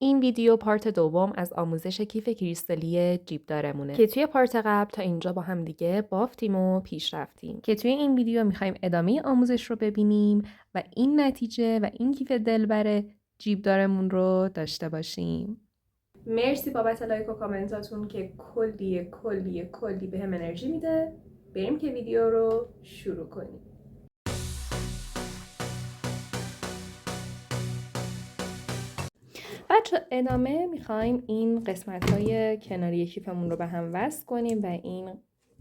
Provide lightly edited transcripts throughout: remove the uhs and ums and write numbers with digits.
این ویدیو پارت دوم از آموزش کیف کریستالی جیبدارمونه که توی پارت قبل تا اینجا با هم دیگه بافتیم و پیش رفتیم که توی این ویدیو میخوایم ادامه آموزش رو ببینیم و این نتیجه و این کیف دلبر جیبدارمون رو داشته باشیم. مرسی بابت لایک و کامنتاتون که کلی به هم انرژی میده. بریم که ویدیو رو شروع کنیم. بچه ادامه میخوایم این قسمت های کناری کیفمون رو به هم وصل کنیم و این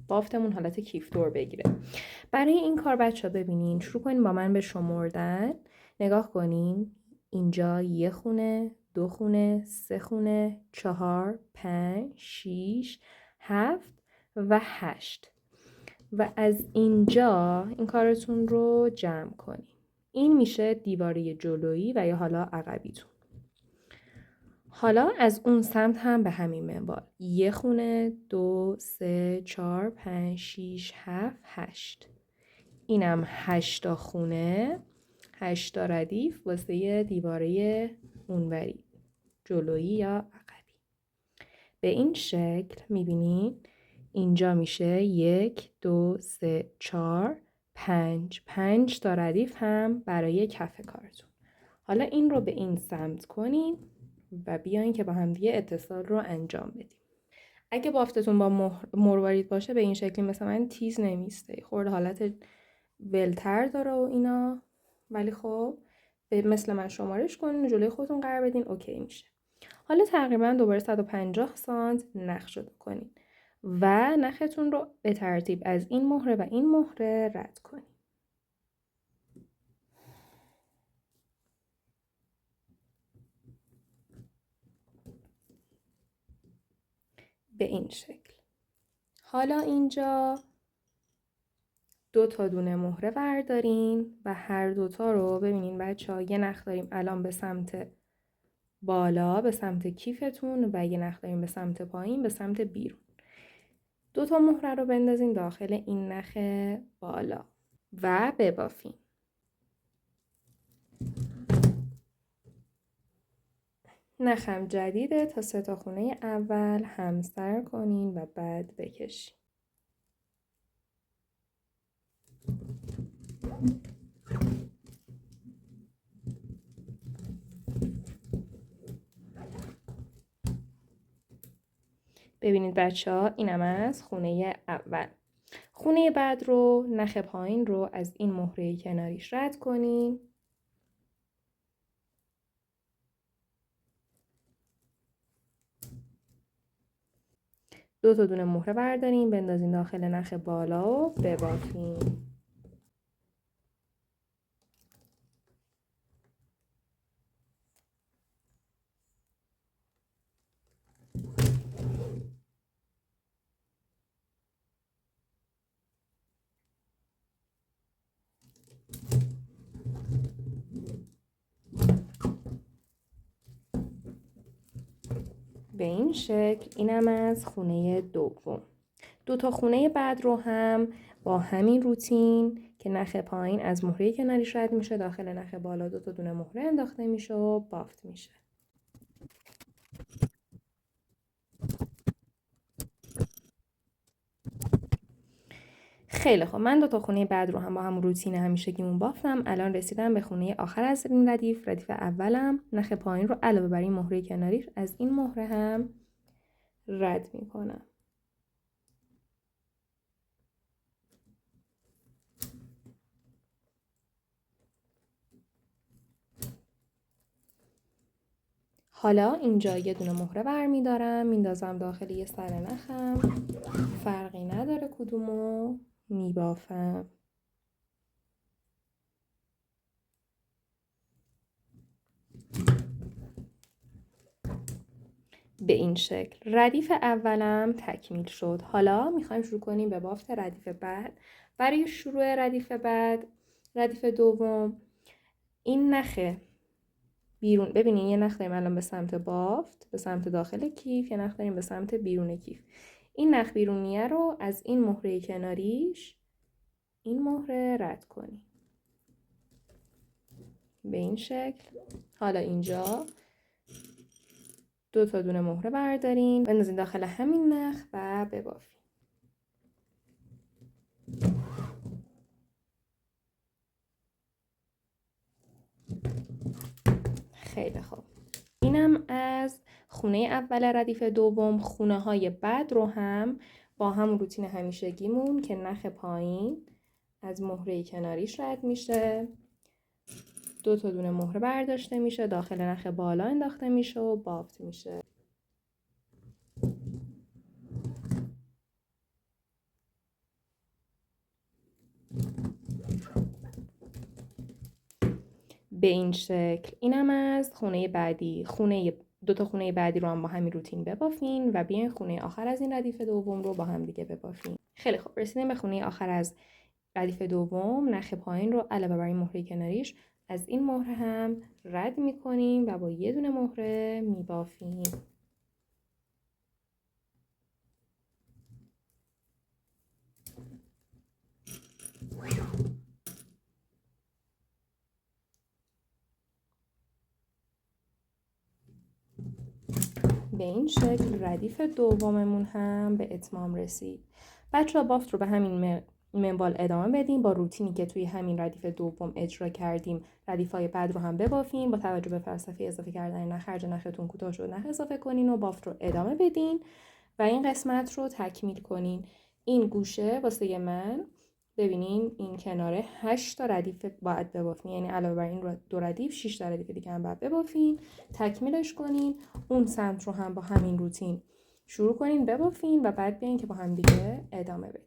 بافتمون حالت کیف دور بگیره. برای این کار بچه ببینین شروع کنین با من به شمردن. نگاه کنین اینجا 1 خونه، 2 خونه، 3 خونه، 4، 5، 6، 7 و 8 و از اینجا این کارتون رو جمع کنین. این میشه دیواره جلویی و یا حالا عقبیتون. حالا از اون سمت هم به همین منوال 1 خونه، 2، 3، 4، 5، 6، 7، 8. اینم 8 خونه، 8 ردیف واسه دیواره اونوری جلویی یا عقبی. به این شکل میبینین اینجا میشه 1، 2، 3، 4، 5 تا ردیف هم برای کف کارتون. حالا این رو به این سمت کنین و بیاین که با هم دیگه اتصال رو انجام بدیم. اگه بافتتون با مروارید باشه به این شکلی مثل من تیز نمیسته، خورده حالت ولتر داره و اینا، ولی خب مثل من شمارش کنین و جلوی خودتون قرار بدین اوکی میشه. حالا تقریبا دوباره 150 سانت نخ شده کنین و نختون رو به ترتیب از این مهره و این مهره رد کنین. به این شکل. حالا اینجا 2 تا دونه مهره بردارین و هر دوتا رو ببینین بچه‌ها یه نخ داریم الان به سمت بالا به سمت کیفتون و یه نخ داریم به سمت پایین به سمت بیرون. 2 تا مهره رو بندازین داخل این نخ بالا و ببافین. نخم جدیده تا 3 تا خونه اول همسر کنین و بعد بکشین. ببینید بچه ها اینم از خونه اول. خونه بعد رو نخ پایین رو از این مهره کناریش رد کنین. دو تا دونه مهره بردارین بندازین داخل نخ بالا و ببافین. به این شکل اینم از خونه دوم. 2 تا خونه بعد رو هم با همین روتین که نخ پایین از مهره کناریش رد میشه داخل نخ بالا 2 تا دونه مهره انداخته میشه و بافت میشه. خیلی خب من 2 تا خونه بعد رو هم با هم روتین همیشگیمون بافتم. الان رسیدم به خونه آخر از این ردیف اولم. نخ پایین رو علاوه بر این مهره کناری از این مهره هم رد میکنم. حالا اینجا یه دونه مهره برمیدارم میندازم داخل یه سر نخم، فرقی نداره کدومو میبافم. به این شکل ردیف اولم تکمیل شد. حالا میخوایم شروع کنیم به بافت ردیف بعد. برای شروع ردیف دوم این نخ بیرون ببینین یه نخ داریم الان به سمت بافت به سمت داخل کیف، یه نخ داریم به سمت بیرون کیف. این نخ بیرونیه رو از این مهره کناریش این مهره رد کنیم به این شکل. حالا اینجا 2 تا دونه مهره بردارین، بندازین داخل همین نخ و ببافین. خیلی خوب. اینم از خونه اول ردیف دوم. خونه های بعد رو هم با هم روتین همیشگیمون که نخ پایین از مهره کناریش رد میشه، 2 تا دونه مهره برداشته میشه، داخل نخ بالا انداخته میشه و بافت میشه. به این شکل. اینم از خونه بعدی. 2 تا خونه بعدی رو هم با همین روتین ببافین و بیاین خونه آخر از این ردیف دوم رو با هم دیگه ببافین. خیلی خوب، رسیدیم به خونه آخر از ردیف دوم. نخ پایین رو علاوه بر این مهره کناریش از این مهره هم رد میکنیم و با یه دونه مهره میبافیم. به این شکل ردیف دوممون هم به اتمام رسید. بچه‌ها بافت رو به همین منوال ادامه بدیم. با روتینی که توی همین ردیف دوم اجرا کردیم ردیف‌های بعد رو هم ببافیم. با توجه به فلسفه اضافه کردن نخ، هرجا نختون کوتاه شد نخ اضافه کنین و بافت رو ادامه بدین و این قسمت رو تکمیل کنین. این گوشه واسه من ببینین این کناره 8 تا ردیف باید ببافین، یعنی علاوه بر این 2 ردیف 6 تا ردیف دیگه هم باید ببافین، تکمیلش کنین. اون سمت رو هم با همین روتین شروع کنین ببافین و بعد بیاین که با هم دیگه ادامه بدیم.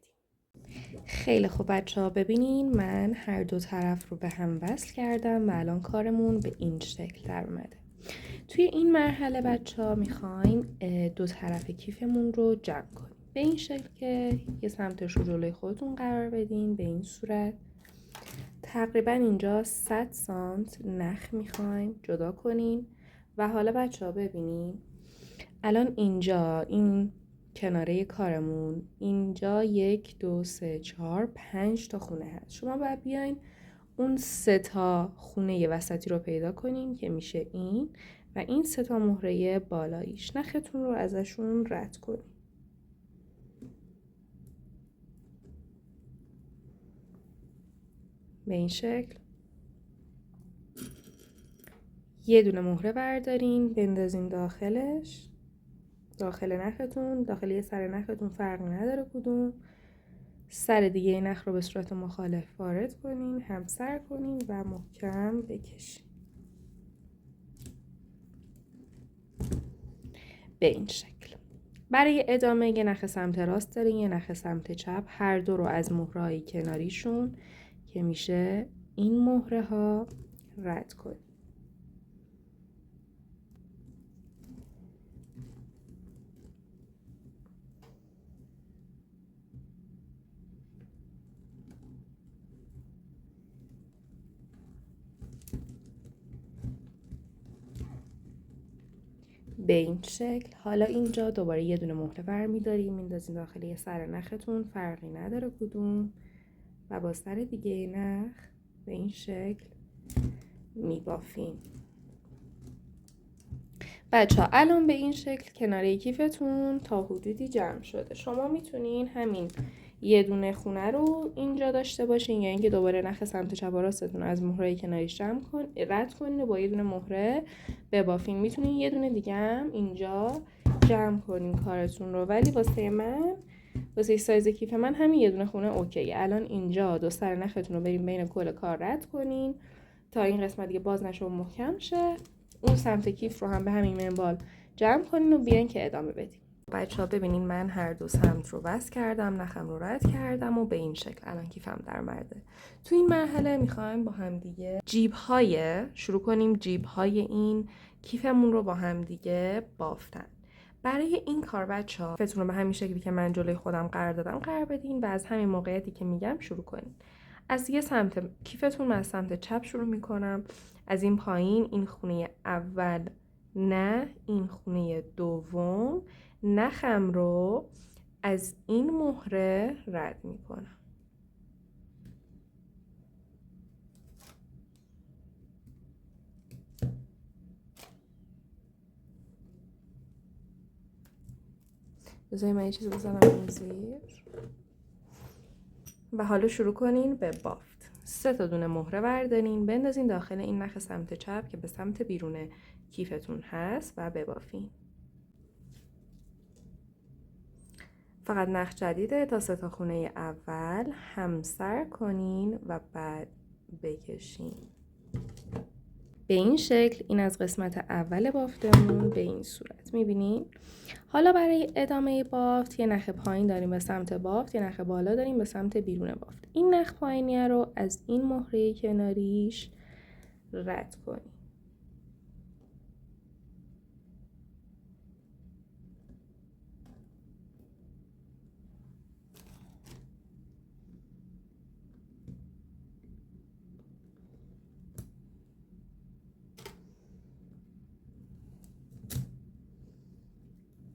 خیلی خوب بچه‌ها، ببینین من هر دو طرف رو به هم وصل کردم و الان کارمون به این شکل در اومده. توی این مرحله بچه‌ها میخوایم 2 طرف کیفمون رو جمع کنیم به این شکل که یه سمتش رو جلوی خودتون قرار بدین. به این صورت تقریبا اینجا 100 سانت نخ میخوایم جدا کنین و حالا بچه‌ها ببینین الان اینجا این کناره کارمون اینجا 1 2 3 4 5 تا خونه هست. شما باید بیاین اون 3 تا خونه وسطی رو پیدا کنین که میشه این و این 3 تا مهره بالاییش. نختون رو ازشون رد کنین. به این شکل یه دونه مهره بردارین بندازین داخلش، داخل نختون، داخل یه سر نختون فرقی نداره کدوم. سر دیگه نخ رو به صورت مخالف وارد کنین، همسر کنین و محکم بکشین. به این شکل. برای ادامه یه نخ سمت راست دارین، یه نخ سمت چپ، هر دو رو از مهره‌های کناریشون که میشه این مهره ها رد کنین. به این شکل. حالا اینجا دوباره یه دونه مهره برمی‌داریم میندازین داخل یه سر نختون، فرقی نداره کدوم، و با سر دیگه نخ به این شکل میبافیم. بچه ها الان به این شکل کناره کیفتون تا حدودی جمع شده. شما میتونین همین یه دونه خونه رو اینجا داشته باشین یا اینکه دوباره نخ سمت چپ و راستتون از مهره کناریش رد کنین و با یه دونه مهره ببافین. میتونین یه دونه دیگه هم اینجا جمع کنین کارتون رو، ولی واسه من واسه سایز کیف من همین یه دونه خونه اوکیه. الان اینجا 2 سر نختون رو بریم بین کل کار رد کنین تا این قسمت دیگه باز نشه و محکم شه. اون سمت کیف رو هم به همین منوال جمع کنین و بیاین که ادامه بدیم. بچه‌ها ببینین من هر دو سمت رو بس کردم، نخم رو رد کردم و به این شکل الان کیفم در اومده. تو این مرحله میخوایم با هم دیگه شروع کنیم جیب‌های این کیفمون رو با هم دیگه بافتن. برای این کار بچه‌ها فتون رو به همین شکلی که من جلوی خودم قرار دادم قرار بدین و از همین موقعیتی که میگم شروع کنین. از یه سمت کیفتون من از سمت چپ شروع میکنم، از این پایین این خونه اول نه این خونه دوم نخم رو از این مهره رد میکنم. بذارید من یه چیزی بزنم این زیر و حالا شروع کنین به بافت. 3 دونه مهره بردارین بندازین داخل این نخ سمت چپ که به سمت بیرون کیفتون هست و ببافین. فقط نخ جدیده تا 3 خونه اول همسر کنین و بعد بکشین. به این شکل این از قسمت اول بافتمون به این صورت میبینین. حالا برای ادامه بافت یه نخ پایین داریم به سمت بافت، یه نخ بالا داریم به سمت بیرون بافت. این نخ پایینیه رو از این مهره کناریش رد کنیم.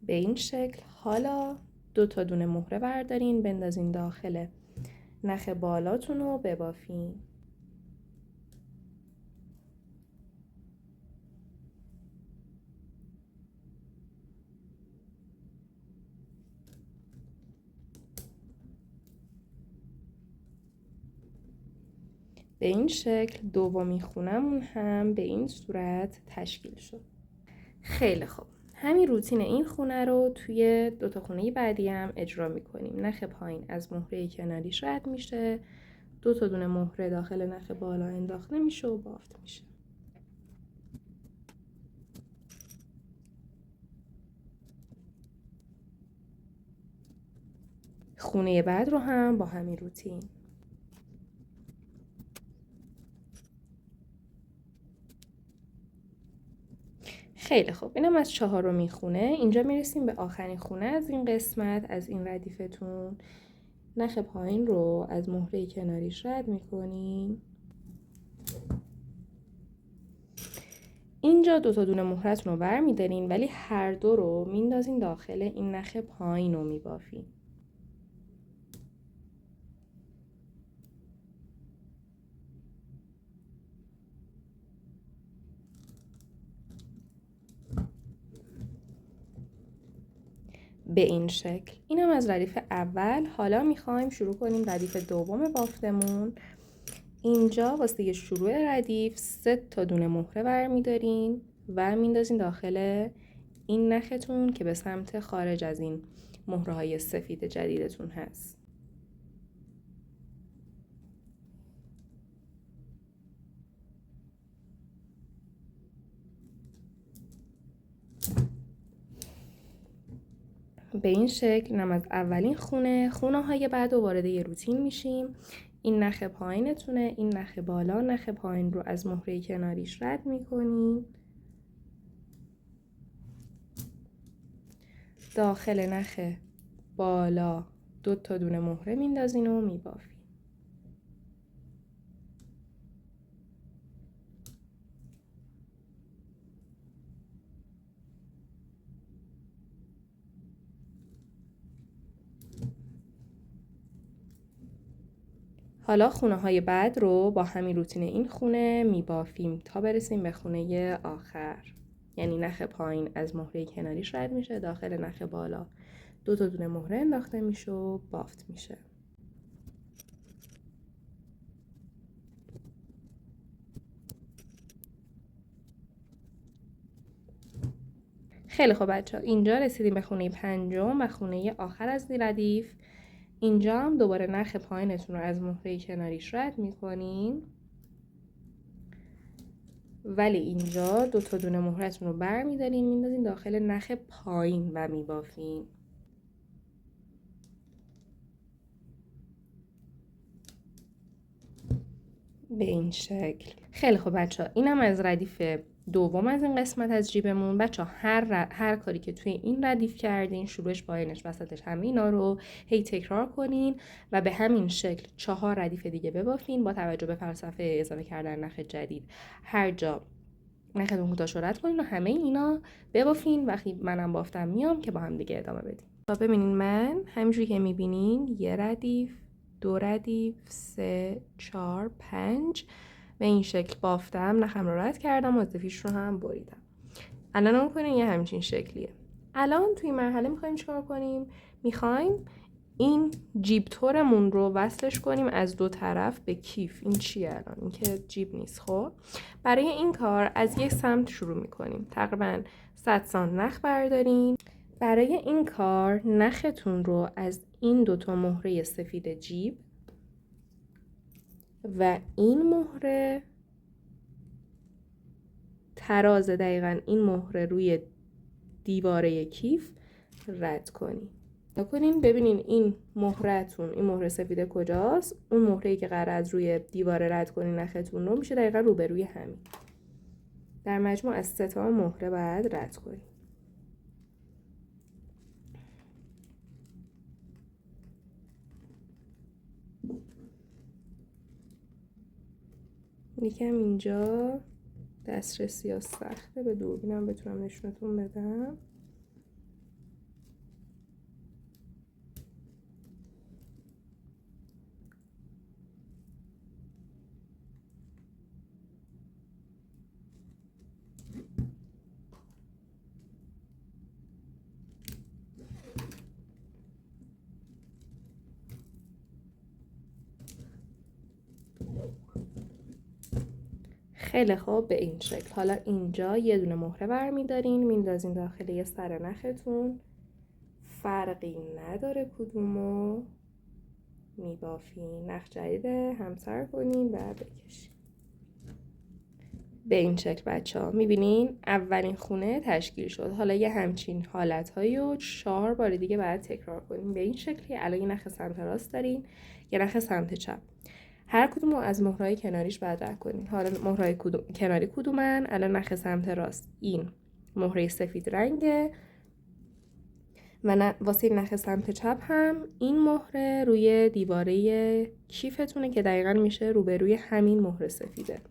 به این شکل حالا 2 دونه مهره بردارین بندازین داخل نخ بالاتون رو ببافین. به این شکل دومین خونمون هم به این صورت تشکیل شد. خیلی خوب. همین روتین این خونه رو توی 2 خونه بعدی هم اجرا میکنیم. نخ پایین از مهره کناریش رد میشه، 2 دونه مهره داخل نخ بالا انداخته میشه و بافت میشه. خونه بعد رو هم با همین روتین. خیلی خوب. اینم از 4مین خونه. اینجا میرسیم به آخرین خونه از این قسمت، از این ردیفتون. نخ پایین رو از مهره کناریش رد میکنین. اینجا 2 دونه مهرتون رو بر میدارین ولی هر دو رو میندازین داخل این نخ پایین رو میبافین. به این شکل. اینم از ردیف اول. حالا میخوایم شروع کنیم ردیف دوم بافتمون. اینجا واسه شروع ردیف 3 دونه مهره برمیدارین و میندازین داخل این نختون که به سمت خارج از این مهره های سفید جدیدتون هست. به این شکل نم از اولین خونه های بعد و وارد یه روتین میشیم. این نخ پایینتونه، این نخ بالا. نخ پایین رو از مهره کناریش رد میکنین، داخل نخ بالا 2 دونه مهره میندازین و میبافین. حالا خونه های بعد رو با همین روتین این خونه میبافیم تا برسیم به خونه آخر. یعنی نخ پایین از مهره کناریش رد میشه، داخل نخ بالا 2 دونه مهره انداخته میشه و بافت میشه. خیلی خوب بچه ها، اینجا رسیدیم به خونه پنجم و خونه آخر از ردیف. اینجا هم دوباره نخ پایینتون رو از مهره کناریش رد میکنین ولی اینجا 2 دونه مهرتون رو بر میدارین میندازین داخل نخ پایین و میبافین. به این شکل. خیلی خوب بچه ها، اینم از ردیف دوم از این قسمت از جیبمون. بچه ها هر کاری که توی این ردیف کردین، شروعش پایینش وسطش، همه اینا رو هی تکرار کنین و به همین شکل 4 ردیف دیگه ببافین با توجه به فلسفه اضافه کردن نخ جدید. هر جا نختون کوتاه رد کنین و همه اینا ببافین. وقتی منم بافتم میام که با هم دیگه ادامه بدیم. ببینین من همینجوری که میبینین 1 ردیف، 2 ردیف، 3، 4، 5 به این شکل بافتم. نخم رو رد کردم و زفیش رو هم بریدم. الان اون کنین یه همچین شکلیه. الان توی مرحله میخوایم چیکار کنیم؟ میخوایم این جیب تورمون رو وصلش کنیم از دو طرف به کیف. این چیه الان؟ این که جیب نیست. خب برای این کار از یک سمت شروع میکنیم. تقریبا 100 سانت نخ بردارین. برای این کار نختون رو از این دوتا مهره سفید جیب و این مهره تراز، دقیقا این مهره روی دیواره کیف رد کنیم. کنین ببینین این مهره‌تون، این مهره سفید کجاست؟ اون مهره‌ای که قراره از روی دیواره رد کنین نختون رو میشه دقیقا روبروی همین. در مجموع از 3 تا مهره باید رد کنین. یکم اینجا دسترسی ها سخته، به دوربینم بتونم نشونتون بدم. خیلی خوب، به این شکل. حالا اینجا یه دونه مهره برمیدارین، میندازین داخل یه سر نختون، فرقی نداره کدومو میبافین. نخ جدیده همسر کنین و بکشین. به این شکل بچه ها میبینین اولین خونه تشکیل شد. حالا یه همچین حالتهایی رو 4 بار دیگه باید تکرار کنیم. به این شکلی الان یه نخ سمت راست دارین، یه نخ سمت چپ. هر کدوم رو از مهرهای کناریش باید رد کنین. حالا مهرهای کناری کدومن؟ الان نخ سمت راست این مهره سفید رنگه و واسه نخ سمت چپ هم این مهره روی دیواره کیفتونه که دقیقا میشه روبروی همین مهره سفیده.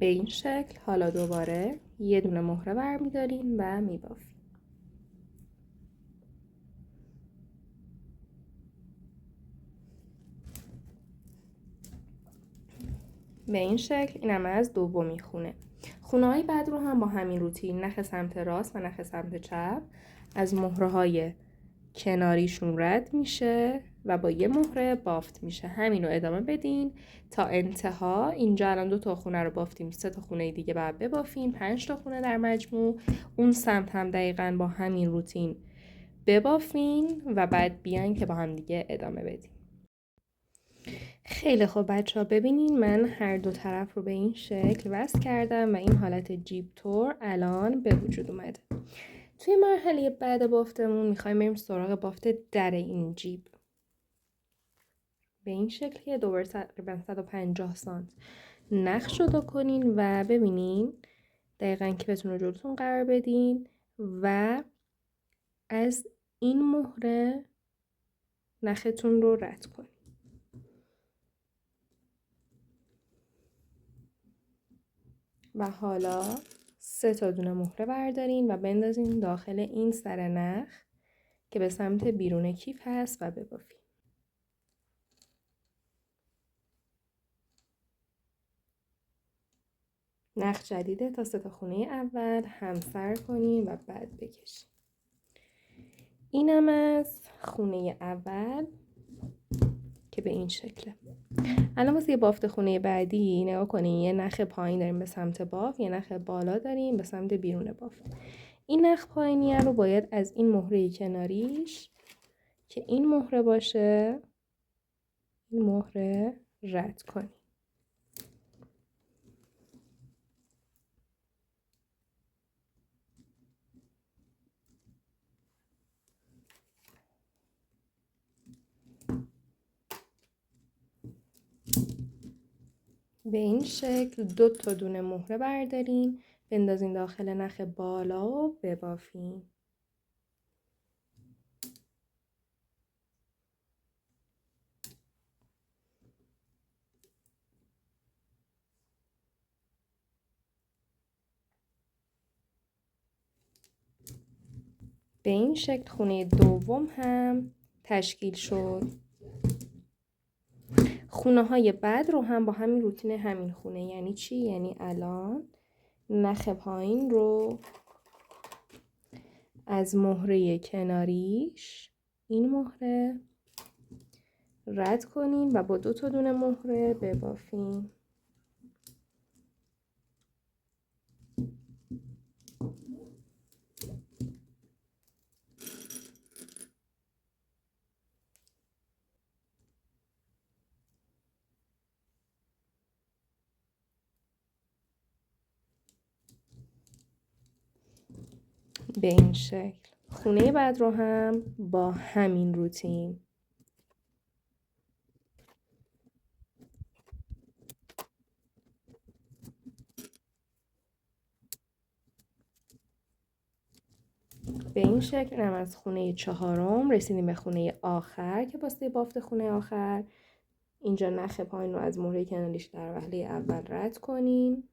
به این شکل. حالا دوباره یه دونه مهره برمیدارین و میبافین. به این شکل. اینم از دومی خونه. خونه های بعد رو هم با همین روتین، نخ سمت راست و نخ سمت چپ از مهره های کناریشون رد میشه و با یه مهره بافت میشه. همین رو ادامه بدین تا انتها. اینجا الان 2 تا خونه رو بافتیم، 3 تا خونه دیگه بعد ببافیم، 5 تا خونه در مجموع. اون سمت هم دقیقاً با همین روتین ببافین و بعد بیاین که با هم دیگه ادامه بدیم. خیلی خوب بچه ها، ببینین من هر دو طرف رو به این شکل وصل کردم و این حالت جیب تور الان به وجود اومده. توی مرحله بعد بافتمون میخوایم بریم سراغ بافت در این جیب. به این شکل که دوباره تقریبا 150 سانت نخ جدا کنین و ببینین دقیقاً کیفتون رو جلوتون قرار بدین و از این مهره نختون رو رد کنین. و حالا 3 تا دونه مهره بردارین و بندازین داخل این سر نخ که به سمت بیرون کیف هست و ببافین. نخ جدیده تا 3 تا خونه اول همسر کنین و بعد بکشین. اینم از خونه اول که به این شکله. الان واسه یه بافت خونه بعدی نگاه کنین، یه نخ پایین داریم به سمت بافت، یه نخ بالا داریم به سمت بیرون بافت. این نخ پایینیه رو باید از این مهره کناریش که این مهره باشه، این مهره رد کنیم. به این شکل 2 تا دونه مهره بردارین، بندازین داخل نخ بالا و ببافین. به این شکل خونه دوم هم تشکیل شد. خونه های بعد رو هم با همین روتین همین خونه. یعنی چی؟ یعنی الان نخ پایین رو از مهره کناریش، این مهره، رد کنین و با 2 تا دونه مهره ببافین. به این شکل. خونه بعد رو هم با همین روتین. به این شکل هم از خونه 4م رسیدیم به خونه آخر که واسه بافت خونه آخر اینجا نخ پایین رو از مهره کناریش در وهله اول رد کنین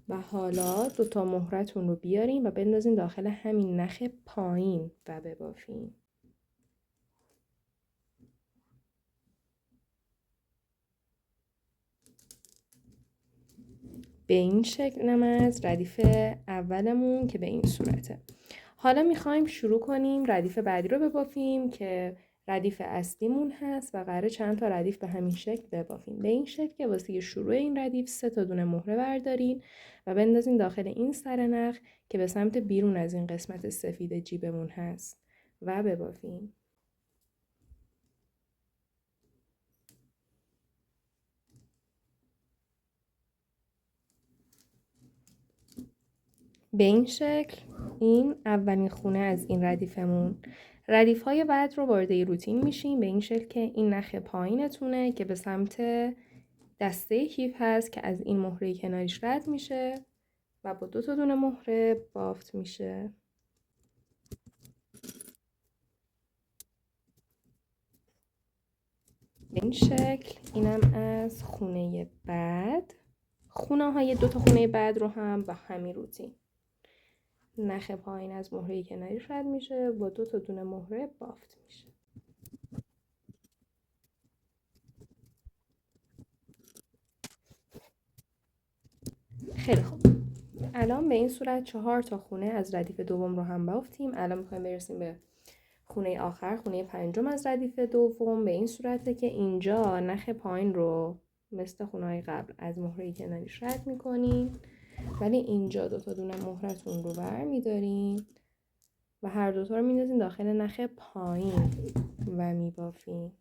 و حالا 2 تا مهرتون رو بیارین و بندازین داخل همین نخ پایین و ببافین. به این شکل هم از ردیف اولمون که به این صورته. حالا میخوایم شروع کنیم ردیف بعدی رو ببافیم که ردیف اصلیمون هست و قراره چند تا ردیف به همین شکل ببافیم. به این شکل که واسه شروع این ردیف 3 تا دونه مهره بردارین و بندازین داخل این سر نخ که به سمت بیرون از این قسمت سفید جیبمون هست و ببافیم. به این شکل این اولین خونه از این ردیفمون. ردیف های بعد رو وارد روتین میشیم به این شکل که این نخ پایینتونه که به سمت دسته کیف هست که از این مهره کناریش رد میشه و با 2 تا دونه مهره بافت میشه. به این شکل اینم از خونه بعد. خونه های 2 تا خونه بعد رو هم با همین روتین. نخ پایین از مهره کناریش رد میشه با 2 تا دونه مهره بافت میشه. خیلی خوب. الان به این صورت 4 تا خونه از ردیف دوم رو هم بافتیم. الان میخوایم برسیم به خونه آخر، خونه 5م از ردیف دوم. به این صورته که اینجا نخ پایین رو مثل خونه‌های قبل از مهره کناریش رد میکنین، ولی اینجا 2 تا دونه مهرتون رو برمیدارین و هر 2 تا رو میندازین داخل نخ پایین و میبافین.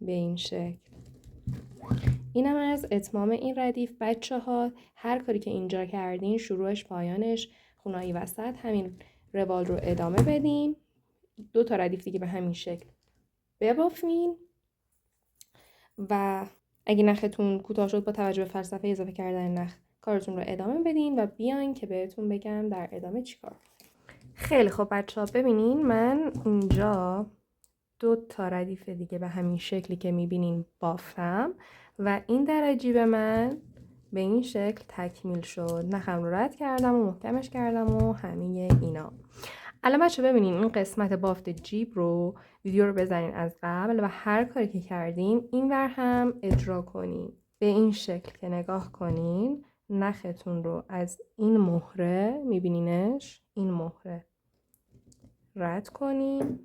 به این شکل. اینم از اتمام این ردیف. بچه ها هر کاری که اینجا کردین شروعش پایانش خونه‌های وسط همین روال رو ادامه بدین. 2 تا ردیف دیگه به همین شکل ببافین و اگه نختون کوتاه شد با توجه به فلسفه اضافه کردن نخ کارتون رو ادامه بدین و بیاین که بهتون بگم در ادامه چیکار. خیلی خب بچه ها ببینین من اینجا 2 تا ردیف دیگه به همین شکلی که میبینین بافتم و این در جیب من به این شکل تکمیل شد. نخم رو رد کردم و محکمش کردم و همه اینا. الان بچه ببینین این قسمت بافت جیب رو ویدیو رو بزنین از قبل و هر کاری که کردین این ور هم اجرا کنین. به این شکل که نگاه کنین نختون رو از این مهره میبینینش، این مهره رد کنین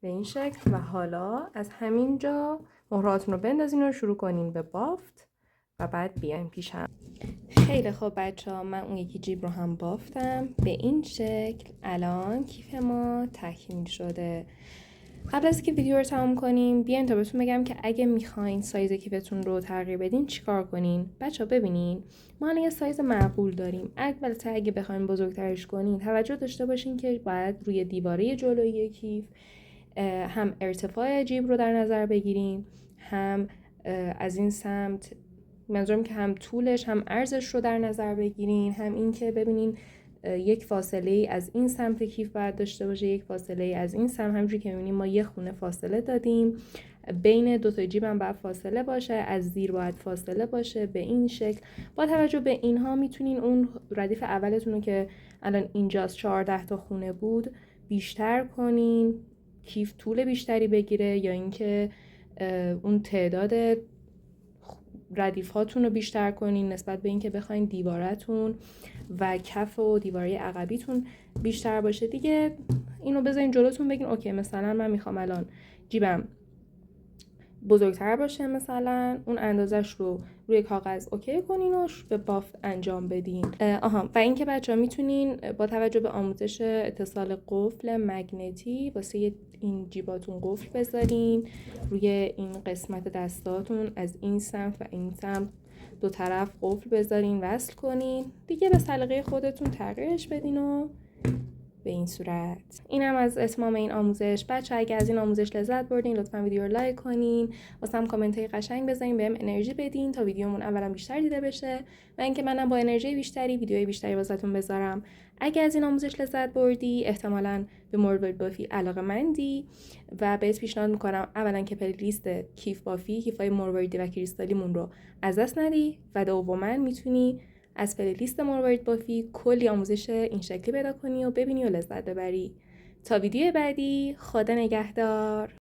به این شکل و حالا از همینجا مهرهاتون رو بندازین و شروع کنین به بافت و بعد بیاین پیشم. خیلی خوب بچه‌ها، من اون یکی جیب رو هم بافتم به این شکل. الان کیف ما تکمیل شده. قبل از که ویدیو رو تمام کنیم بیاین تا بهتون بگم که اگه میخواین سایز کیفتون رو تغییر بدین چیکار کنین. بچه‌ها ببینین ما الان یه سایز معقول داریم. البته اگه بخواین بزرگترش کنین توجه داشته باشین که باید روی دیواره جلویی کیف هم ارتفاع جیب رو در نظر بگیریم، هم از این سمت منظورم که هم طولش هم عرضش رو در نظر بگیرین، هم این که ببینین یک فاصله از این سمت کیف باید داشته باشه، یک فاصله از این سمت. همونجوری که می‌بینیم ما یه خونه فاصله دادیم، بین دو تا جیب هم باید فاصله باشه، از زیر باید فاصله باشه به این شکل. با توجه به اینها میتونین اون ردیف اولتون رو که الان اینجاست 14 تا خونه بود بیشتر کنین، کیف طول بیشتری بگیره، یا اینکه اون تعداد ردیف هاتون رو بیشتر کنین نسبت به اینکه بخواین دیوارتون و کف و دیواره عقبیتون بیشتر باشه. دیگه اینو بذارین جلوتون بگین اوکی مثلا من میخوام الان جیبم بزرگتر باشه، مثلا اون اندازش رو روی کاغذ اوکی کنین و به بافت انجام بدین. و اینکه بچه‌ها میتونین با توجه به آموزش اتصال قفل مگنتی واسه این جیباتون قفل بذارین روی این قسمت دستاتون، از این سمت و این سمت دو طرف قفل بذارین وصل کنین. دیگه به سلیقه خودتون تغییرش بدین و به این صورت. اینم از اتمام این آموزش. بچه اگه از این آموزش لذت بردین لطفا ویدیو رو لایک کنین، واسم کامنت های قشنگ بذارین، بهم انرژی بدین تا ویدیومون اولا بیشتر دیده بشه و اینکه منم با انرژی بیشتری ویدیوهای بیشتری واسهتون بذارم. اگه از این آموزش لذت بردی احتمالاً به مروارید بافی علاقه‌مندی و بهت پیشنهاد میکنم اولا که پلیلیست کیف بافی، کیفای مرواریدی و کریستالیمون رو از دست ندی و دوما میتونی از پلیلیست مروارید بافی کلی آموزش این شکلی پیدا کنی و ببینی و لذت ببری. تا ویدیو بعدی، خدا نگهدار.